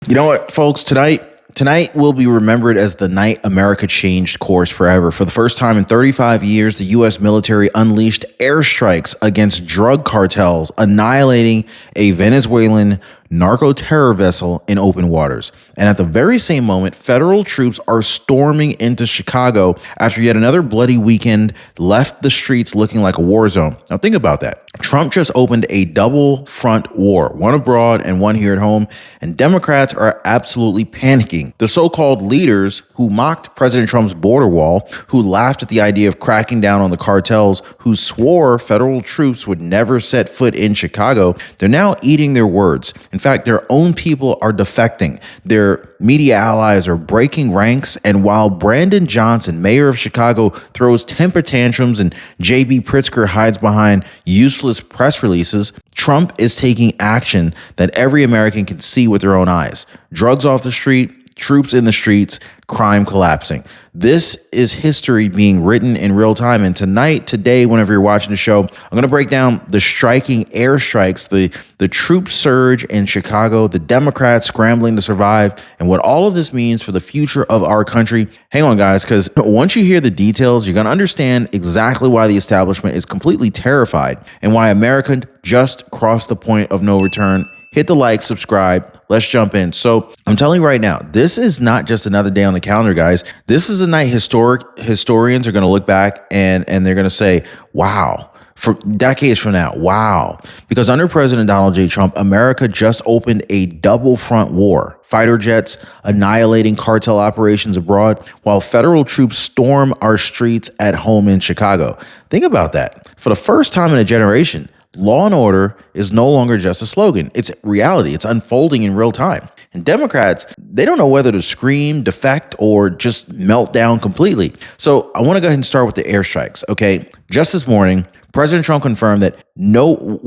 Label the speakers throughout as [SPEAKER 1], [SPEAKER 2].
[SPEAKER 1] You know what, folks? Tonight will be remembered as the night America changed course forever. For the first time in 35 years, the U.S. military unleashed airstrikes against drug cartels, annihilating a Venezuelan narco-terror vessel in open waters. And at the very same moment, federal troops are storming into Chicago after yet another bloody weekend left the streets looking like a war zone. Now think about that. Trump just opened a double front war, one abroad and one here at home, and Democrats are absolutely panicking. The so-called leaders who mocked President Trump's border wall, who laughed at the idea of cracking down on the cartels, who swore federal troops would never set foot in Chicago, they're now eating their words. In fact, their own people are defecting. Their media allies are breaking ranks. And while Brandon Johnson, mayor of Chicago, throws temper tantrums and JB Pritzker hides behind useless press releases, Trump is taking action that every American can see with their own eyes. Drugs off the street, troops in the streets, crime collapsing. This is history being written in real time. And today, whenever you're watching the show, I'm going to break down the striking airstrikes, the troop surge in Chicago, the Democrats scrambling to survive, and what all of this means for the future of our country. Hang on, guys, because once you hear the details, you're going to understand exactly why the establishment is completely terrified and why America just crossed the point of no return. Hit the like, subscribe. Let's jump in. So I'm telling you right now, this is not just another day on the calendar, guys. This is a night historians are going to look back and they're going to say, wow, for decades from now, wow. Because under President Donald J. Trump, America just opened a double front war. Fighter jets annihilating cartel operations abroad while federal troops storm our streets at home in Chicago. Think about that. For the first time in a generation, law and order is no longer just a slogan. It's reality. It's unfolding in real time. And Democrats, they don't know whether to scream, defect, or just melt down completely. So I want to go ahead and start with the airstrikes. Okay. Just this morning, President Trump confirmed that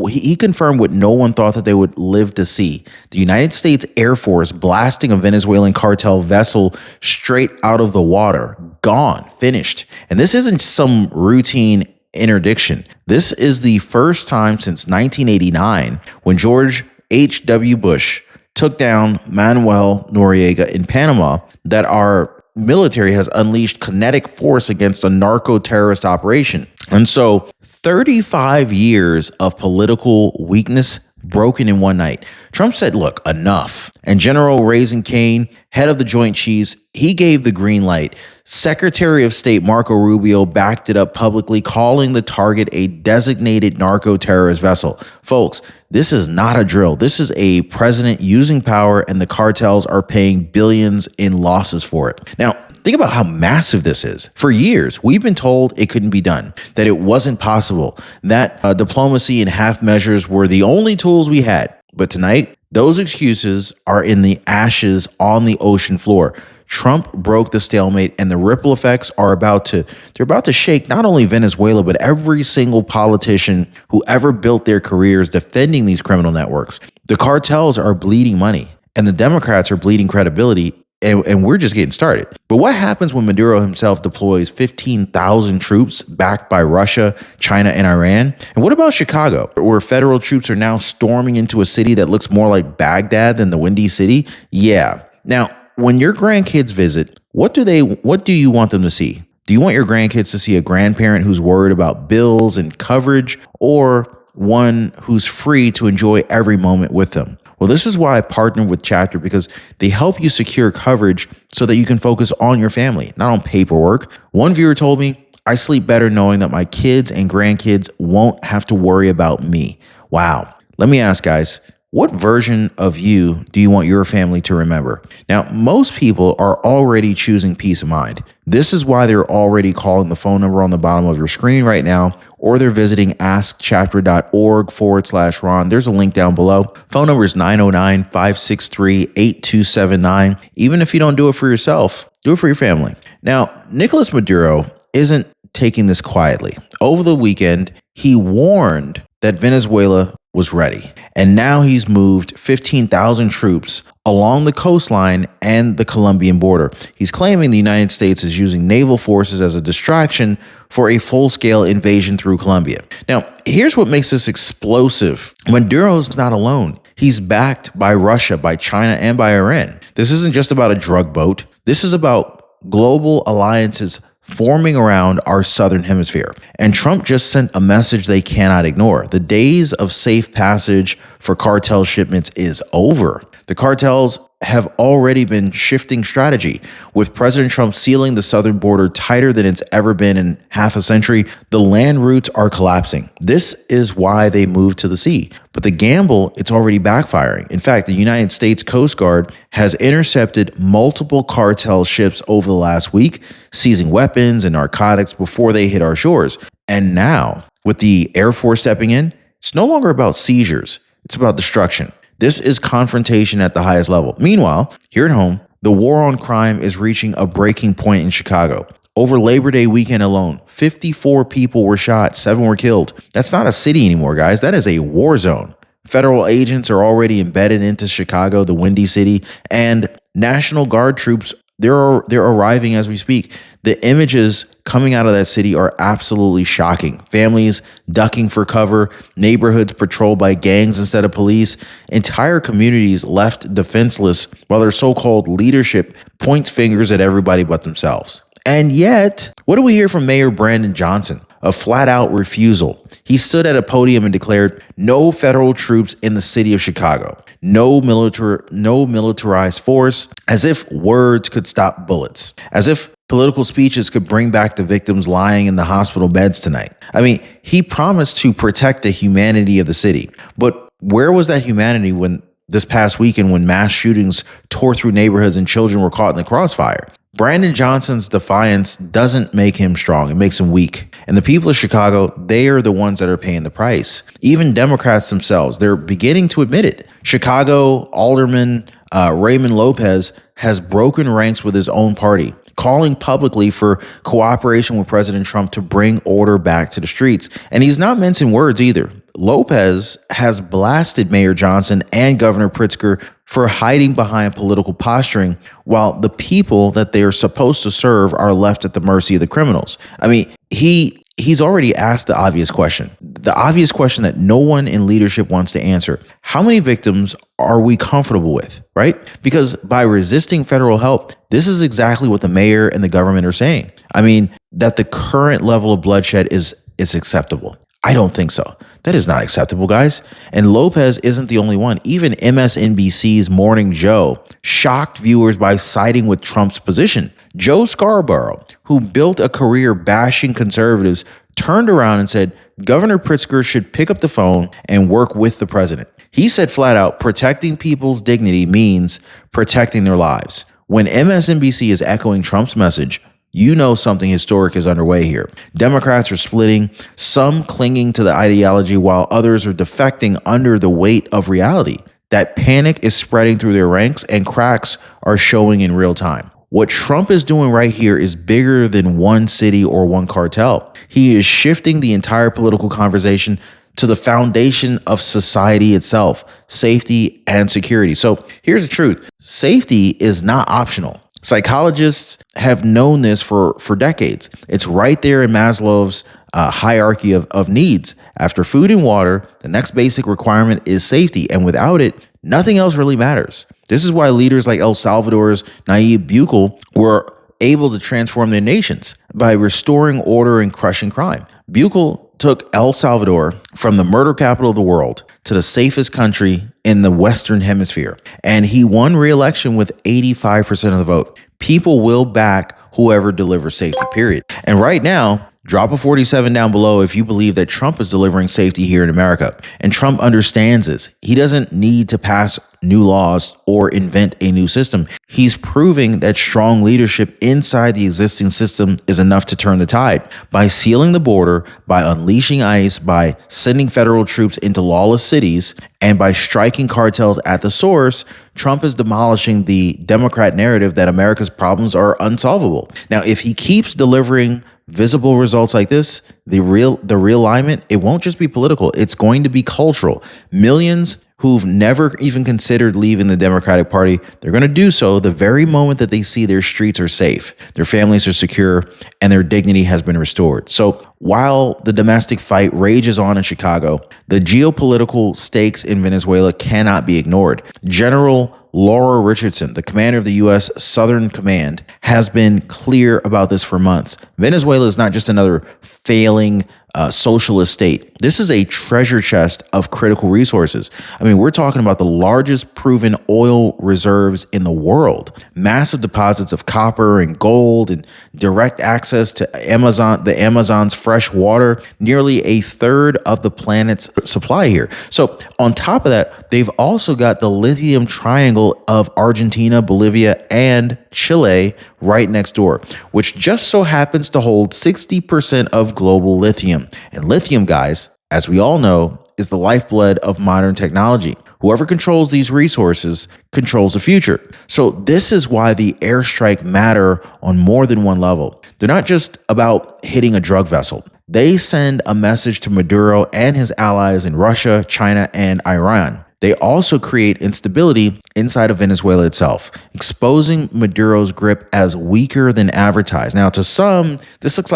[SPEAKER 1] he confirmed what no one thought that they would live to see. The United States Air Force blasting a Venezuelan cartel vessel straight out of the water. Gone. Finished. And this isn't some routine interdiction. This is the first time since 1989 when George H.W. Bush took down Manuel Noriega in Panama that our military has unleashed kinetic force against a narco-terrorist operation. And so 35 years of political weakness broken in one night. Trump said, look, enough. And General Raising Cain, head of the Joint Chiefs, he gave the green light. Secretary of State Marco Rubio backed it up publicly, calling the target a designated narco-terrorist vessel. Folks, this is not a drill. This is a president using power, and the cartels are paying billions in losses for it. Now, think about how massive this is. For years, we've been told it couldn't be done, that it wasn't possible, that diplomacy and half measures were the only tools we had. But tonight, those excuses are in the ashes on the ocean floor. Trump broke the stalemate, and the ripple effects are about to shake not only Venezuela, but every single politician who ever built their careers defending these criminal networks. The cartels are bleeding money, and the Democrats are bleeding credibility. And we're just getting started. But what happens when Maduro himself deploys 15,000 troops backed by Russia, China, and Iran? And what about Chicago, where federal troops are now storming into a city that looks more like Baghdad than the Windy City? Yeah. Now, when your grandkids visit, what do you want them to see? Do you want your grandkids to see a grandparent who's worried about bills and coverage, or one who's free to enjoy every moment with them? Well, this is why I partnered with Chapter, because they help you secure coverage so that you can focus on your family, not on paperwork. One viewer told me, I sleep better knowing that my kids and grandkids won't have to worry about me. Wow. Let me ask, guys, what version of you do you want your family to remember? Now, most people are already choosing peace of mind. This is why they're already calling the phone number on the bottom of your screen right now, or they're visiting askchapter.org/Ron. There's a link down below. Phone number is 909-563-8279. Even if you don't do it for yourself, do it for your family. Now, Nicolás Maduro isn't taking this quietly. Over the weekend, he warned that Venezuela was ready. And now he's moved 15,000 troops along the coastline and the Colombian border. He's claiming the United States is using naval forces as a distraction for a full-scale invasion through Colombia. Now, here's what makes this explosive. Maduro's not alone. He's backed by Russia, by China, and by Iran. This isn't just about a drug boat. This is about global alliances forming around our southern hemisphere. And Trump just sent a message they cannot ignore. The days of safe passage for cartel shipments is over. The cartels have already been shifting strategy. With President Trump sealing the southern border tighter than it's ever been in half a century, the land routes are collapsing. This is why they moved to the sea. But the gamble, it's already backfiring. In fact, the United States Coast Guard has intercepted multiple cartel ships over the last week, seizing weapons and narcotics before they hit our shores. And now, with the Air Force stepping in, it's no longer about seizures, it's about destruction. This is confrontation at the highest level. Meanwhile, here at home, the war on crime is reaching a breaking point in Chicago. Over Labor Day weekend alone, 54 people were shot, 7 were killed. That's not a city anymore, guys. That is a war zone. Federal agents are already embedded into Chicago, the Windy City, and National Guard troops, they're arriving as we speak. The images coming out of that city are absolutely shocking. Families ducking for cover, neighborhoods patrolled by gangs instead of police, entire communities left defenseless while their so-called leadership points fingers at everybody but themselves. And yet, what do we hear from Mayor Brandon Johnson? A flat-out refusal. He stood at a podium and declared no federal troops in the city of Chicago, no militarized force, as if words could stop bullets, as if political speeches could bring back the victims lying in the hospital beds tonight. I mean, he promised to protect the humanity of the city, but where was that humanity when this past weekend when mass shootings tore through neighborhoods and children were caught in the crossfire? Brandon Johnson's defiance doesn't make him strong. It makes him weak. And the people of Chicago, they are the ones that are paying the price. Even Democrats themselves, they're beginning to admit it. Chicago Alderman Raymond Lopez has broken ranks with his own party, calling publicly for cooperation with President Trump to bring order back to the streets. And he's not mincing words either. Lopez has blasted Mayor Johnson and Governor Pritzker for hiding behind political posturing while the people that they are supposed to serve are left at the mercy of the criminals. I mean, he's already asked the obvious question that no one in leadership wants to answer. How many victims are we comfortable with, right? Because by resisting federal help, this is exactly what the mayor and the government are saying. I mean, that the current level of bloodshed is acceptable. I don't think so. That is not acceptable, guys. And Lopez isn't the only one. Even MSNBC's Morning Joe shocked viewers by siding with Trump's position. Joe Scarborough, who built a career bashing conservatives, turned around and said Governor Pritzker should pick up the phone and work with the president. He said flat out, protecting people's dignity means protecting their lives. When MSNBC is echoing Trump's message, you know something historic is underway here. Democrats are splitting, some clinging to the ideology while others are defecting under the weight of reality. That panic is spreading through their ranks and cracks are showing in real time. What Trump is doing right here is bigger than one city or one cartel. He is shifting the entire political conversation to the foundation of society itself, safety and security. So here's the truth. Safety is not optional. Psychologists have known this for decades. It's right there in Maslow's hierarchy of needs. After food and water, the next basic requirement is safety. And without it, nothing else really matters. This is why leaders like El Salvador's Nayib Bukele were able to transform their nations by restoring order and crushing crime. Bukele took El Salvador from the murder capital of the world to the safest country in the Western Hemisphere. And he won re-election with 85% of the vote. People will back whoever delivers safety, period. And right now, drop a 47 down below if you believe that Trump is delivering safety here in America. And Trump understands this. He doesn't need to pass new laws or invent a new system. He's proving that strong leadership inside the existing system is enough to turn the tide. By sealing the border, by unleashing ICE, by sending federal troops into lawless cities, and by striking cartels at the source, Trump is demolishing the Democrat narrative that America's problems are unsolvable. Now, if he keeps delivering visible results like this, the realignment, it won't just be political, it's going to be cultural. Millions who've never even considered leaving the Democratic Party, they're going to do so the very moment that they see their streets are safe, their families are secure, and their dignity has been restored. So while the domestic fight rages on in Chicago, the geopolitical stakes in Venezuela cannot be ignored. General Laura Richardson, the commander of the U.S. Southern Command, has been clear about this for months. Venezuela is not just another failing socialist state. This is a treasure chest of critical resources. I mean, we're talking about the largest proven oil reserves in the world, massive deposits of copper and gold, and direct access to the Amazon's fresh water, nearly a third of the planet's supply here. So on top of that, they've also got the lithium triangle of Argentina, Bolivia, and Chile right next door, which just so happens to hold 60% of global lithium. And lithium, guys, as we all know, is the lifeblood of modern technology. Whoever controls these resources controls the future. So this is why the airstrike matter on more than one level. They're not just about hitting a drug vessel. They send a message to Maduro and his allies in Russia, China, and Iran. They also create instability inside of Venezuela itself, exposing Maduro's grip as weaker than advertised. Now, to some, this looks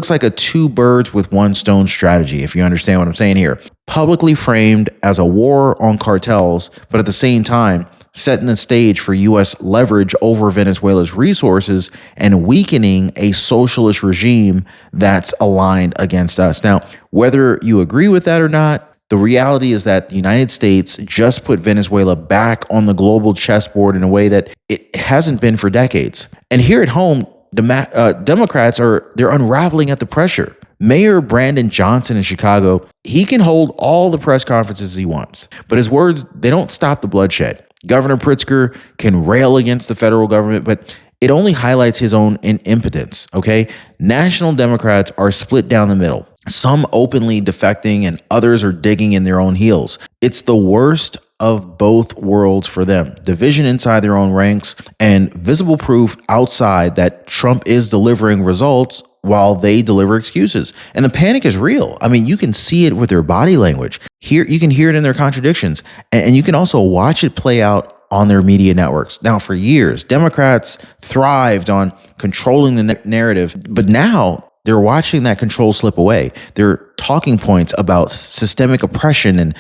[SPEAKER 1] like a two birds with one stone strategy, if you understand what I'm saying here. Publicly framed as a war on cartels, but at the same time, setting the stage for U.S. leverage over Venezuela's resources and weakening a socialist regime that's aligned against us. Now, whether you agree with that or not, the reality is that the United States just put Venezuela back on the global chessboard in a way that it hasn't been for decades. And here at home, Democrats they're unraveling at the pressure. Mayor Brandon Johnson in Chicago, he can hold all the press conferences he wants, but his words, they don't stop the bloodshed. Governor Pritzker can rail against the federal government, but it only highlights his own impotence, okay? National Democrats are split down the middle. Some openly defecting and others are digging in their own heels. It's the worst of both worlds for them. Division inside their own ranks and visible proof outside that Trump is delivering results while they deliver excuses. And the panic is real. I mean, you can see it with their body language. You can hear it in their contradictions. And you can also watch it play out on their media networks. Now, for years, Democrats thrived on controlling the narrative, but now they're watching that control slip away. Their talking points about systemic oppression and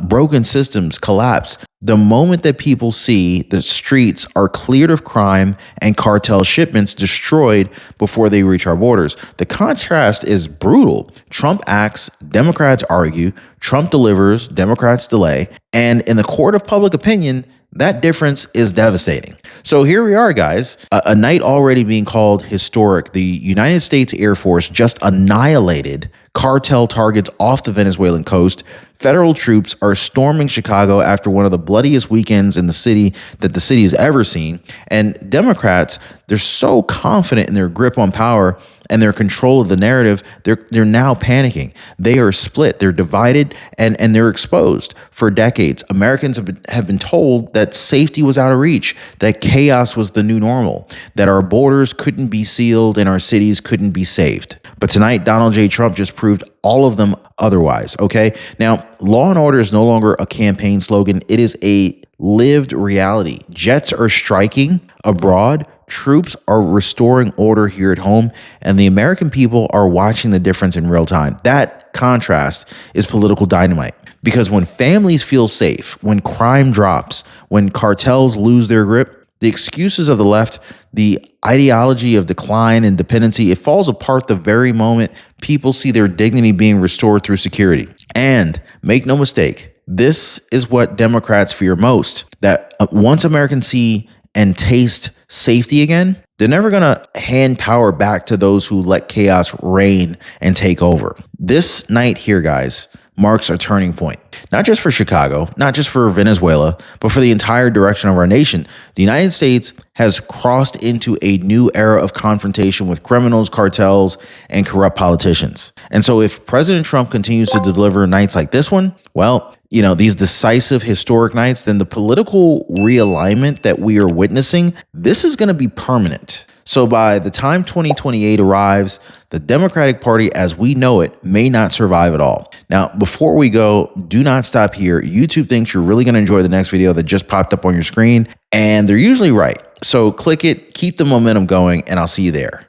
[SPEAKER 1] broken systems collapse the moment that people see the streets are cleared of crime and cartel shipments destroyed before they reach our borders. The contrast is brutal. Trump acts, Democrats argue. Trump delivers, Democrats delay. And in the court of public opinion, that difference is devastating. So here we are, guys, a night already being called historic. The United States Air Force just annihilated cartel targets off the Venezuelan coast. Federal troops are storming Chicago after one of the bloodiest weekends in the city that the city has ever seen. And Democrats, they're so confident in their grip on power and their control of the narrative, they're now panicking. They are split, they're divided, and they're exposed. For decades, Americans have been told that safety was out of reach, that chaos was the new normal, that our borders couldn't be sealed and our cities couldn't be saved. But tonight, Donald J. Trump just proved all of them otherwise, okay? Now, law and order is no longer a campaign slogan. It is a lived reality. Jets are striking abroad. Troops are restoring order here at home, and the American people are watching the difference in real time. That contrast is political dynamite, because when families feel safe, when crime drops, when cartels lose their grip, the excuses of the left, the ideology of decline and dependency, it falls apart the very moment people see their dignity being restored through security. And make no mistake, this is what Democrats fear most, that once Americans see and taste safety again, they're never going to hand power back to those who let chaos reign and take over. This night here, guys, marks a turning point. not just for Chicago, not just for Venezuela, but for the entire direction of our nation. The United States has crossed into a new era of confrontation with criminals, cartels, and corrupt politicians. And so if President Trump continues to deliver nights like this one, well, you know, these decisive historic nights, then the political realignment that we are witnessing, this is going to be permanent. So by the time 2028 arrives, the Democratic Party as we know it may not survive at all. Now, before we go, do not stop here. YouTube thinks you're really going to enjoy the next video that just popped up on your screen, and they're usually right. So click it, keep the momentum going, and I'll see you there.